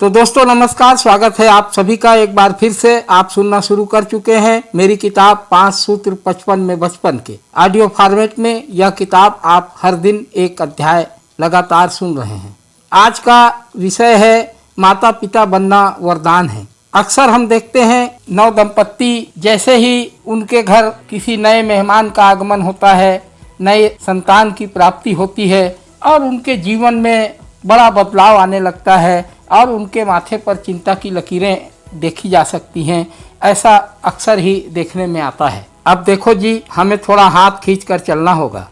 तो दोस्तों नमस्कार, स्वागत है आप सभी का एक बार फिर से। आप सुनना शुरू कर चुके हैं मेरी किताब 5 सूत्र 55 में बचपन के ऑडियो फॉर्मेट में। यह किताब आप हर दिन एक अध्याय लगातार सुन रहे हैं। आज का विषय है माता पिता बनना वरदान है। अक्सर हम देखते हैं नव दंपत्ति जैसे ही उनके घर किसी नए मेहमान का आगमन होता है, नए संतान की प्राप्ति होती है और उनके जीवन में बड़ा बदलाव आने लगता है और उनके माथे पर चिंता की लकीरें देखी जा सकती हैं। ऐसा अक्सर ही देखने में आता है। अब देखो जी, हमें थोड़ा हाथ खींच कर चलना होगा।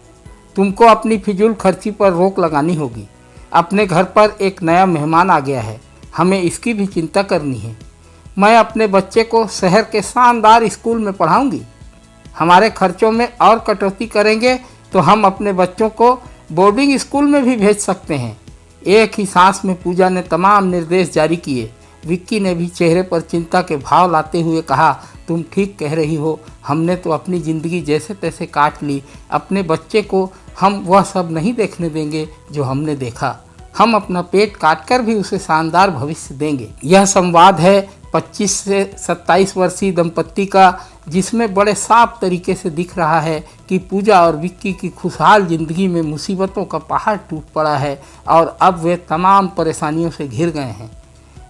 तुमको अपनी फिजूल खर्ची पर रोक लगानी होगी। अपने घर पर एक नया मेहमान आ गया है, हमें इसकी भी चिंता करनी है। मैं अपने बच्चे को शहर के शानदार स्कूल में पढ़ाऊंगी। हमारे खर्चों में और कटौती करेंगे तो हम अपने बच्चों को बोर्डिंग स्कूल में भी भेज सकते हैं। एक ही सांस में पूजा ने तमाम निर्देश जारी किए। विक्की ने भी चेहरे पर चिंता के भाव लाते हुए कहा, तुम ठीक कह रही हो, हमने तो अपनी ज़िंदगी जैसे तैसे काट ली। अपने बच्चे को हम वह सब नहीं देखने देंगे जो हमने देखा। हम अपना पेट काटकर भी उसे शानदार भविष्य देंगे। यह संवाद है 25 से 27 वर्षीय दंपत्ति का, जिसमें बड़े साफ तरीके से दिख रहा है कि पूजा और विक्की की खुशहाल जिंदगी में मुसीबतों का पहाड़ टूट पड़ा है और अब वे तमाम परेशानियों से घिर गए हैं।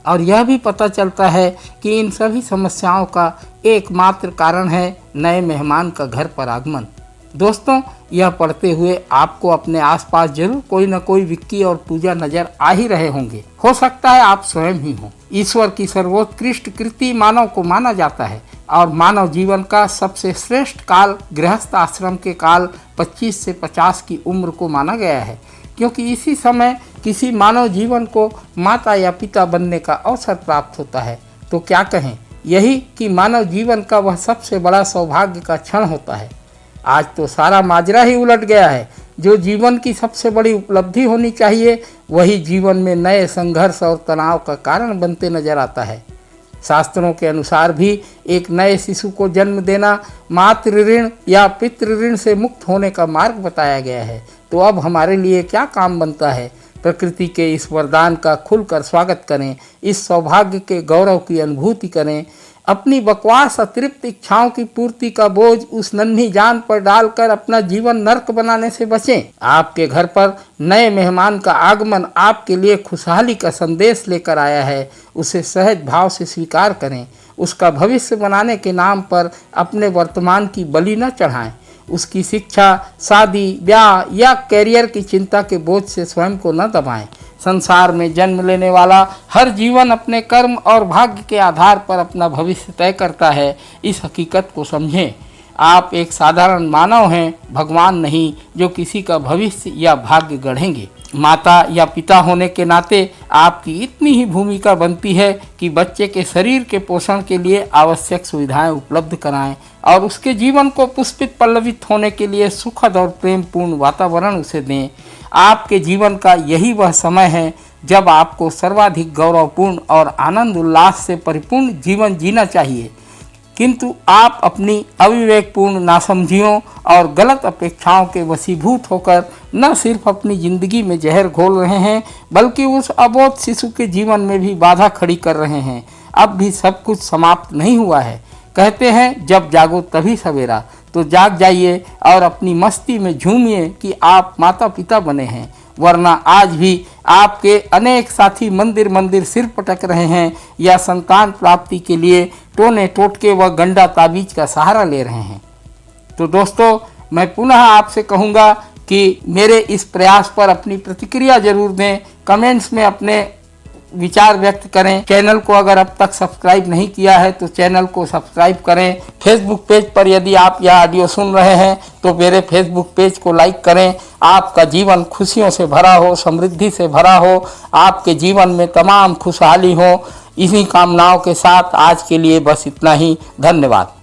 और यह भी पता चलता है कि इन सभी समस्याओं का एकमात्र कारण है नए मेहमान का घर पर आगमन। दोस्तों, यह पढ़ते हुए आपको अपने आसपास जरूर कोई न कोई विक्की और पूजा नजर आ ही रहे होंगे। हो सकता है आप स्वयं ही हों। ईश्वर की सर्वोत्कृष्ट कृति मानव को माना जाता है और मानव जीवन का सबसे श्रेष्ठ काल गृहस्थ आश्रम के काल 25 से 50 की उम्र को माना गया है, क्योंकि इसी समय किसी मानव जीवन को माता या पिता बनने का अवसर प्राप्त होता है। तो क्या कहें, यही कि मानव जीवन का वह सबसे बड़ा सौभाग्य का क्षण होता है। आज तो सारा माजरा ही उलट गया है। जो जीवन की सबसे बड़ी उपलब्धि होनी चाहिए, वही जीवन में नए संघर्ष और तनाव का कारण बनते नजर आता है। शास्त्रों के अनुसार भी एक नए शिशु को जन्म देना मातृ ऋण या पितृ ऋण से मुक्त होने का मार्ग बताया गया है। तो अब हमारे लिए क्या काम बनता है? प्रकृति के इस वरदान का खुलकर स्वागत करें, इस सौभाग्य के गौरव की अनुभूति करें। अपनी बकवास अतिरिक्त इच्छाओं की पूर्ति का बोझ उस नन्ही जान पर डालकर अपना जीवन नर्क बनाने से बचें। आपके घर पर नए मेहमान का आगमन आपके लिए खुशहाली का संदेश लेकर आया है। उसे सहज भाव से स्वीकार करें। उसका भविष्य बनाने के नाम पर अपने वर्तमान की बलि न चढ़ाएं। उसकी शिक्षा, शादी, ब्याह या कैरियर की चिंता के बोझ से स्वयं को न दबाएं। संसार में जन्म लेने वाला हर जीवन अपने कर्म और भाग्य के आधार पर अपना भविष्य तय करता है। इस हकीकत को समझें। आप एक साधारण मानव हैं, भगवान नहीं, जो किसी का भविष्य या भाग्य गढ़ेंगे। माता या पिता होने के नाते आपकी इतनी ही भूमिका बनती है कि बच्चे के शरीर के पोषण के लिए आवश्यक सुविधाएं उपलब्ध कराएं और उसके जीवन को पुष्पित पल्लवित होने के लिए सुखद और प्रेमपूर्ण वातावरण उसे दें। आपके जीवन का यही वह समय है जब आपको सर्वाधिक गौरवपूर्ण और आनंद उल्लास से परिपूर्ण जीवन जीना चाहिए, किंतु आप अपनी अविवेकपूर्ण नासमझियों और गलत अपेक्षाओं के वशीभूत होकर न सिर्फ अपनी जिंदगी में जहर घोल रहे हैं, बल्कि उस अबोध शिशु के जीवन में भी बाधा खड़ी कर रहे हैं। अब भी सब कुछ समाप्त नहीं हुआ है। कहते हैं जब जागो तभी सवेरा। तो जाग जाइए और अपनी मस्ती में झूमिए कि आप माता पिता बने हैं, वरना आज भी आपके अनेक साथी मंदिर मंदिर सिर पटक रहे हैं या संतान प्राप्ति के लिए टोने टोटके व गंडा ताबीज का सहारा ले रहे हैं। तो दोस्तों, मैं पुनः आपसे कहूँगा कि मेरे इस प्रयास पर अपनी प्रतिक्रिया जरूर दें। कमेंट्स में अपने विचार व्यक्त करें। चैनल को अगर अब तक सब्सक्राइब नहीं किया है तो चैनल को सब्सक्राइब करें। फेसबुक पेज पर यदि आप यह ऑडियो सुन रहे हैं तो मेरे फेसबुक पेज को लाइक करें। आपका जीवन खुशियों से भरा हो, समृद्धि से भरा हो, आपके जीवन में तमाम खुशहाली हो। इन्हीं कामनाओं के साथ आज के लिए बस इतना ही। धन्यवाद।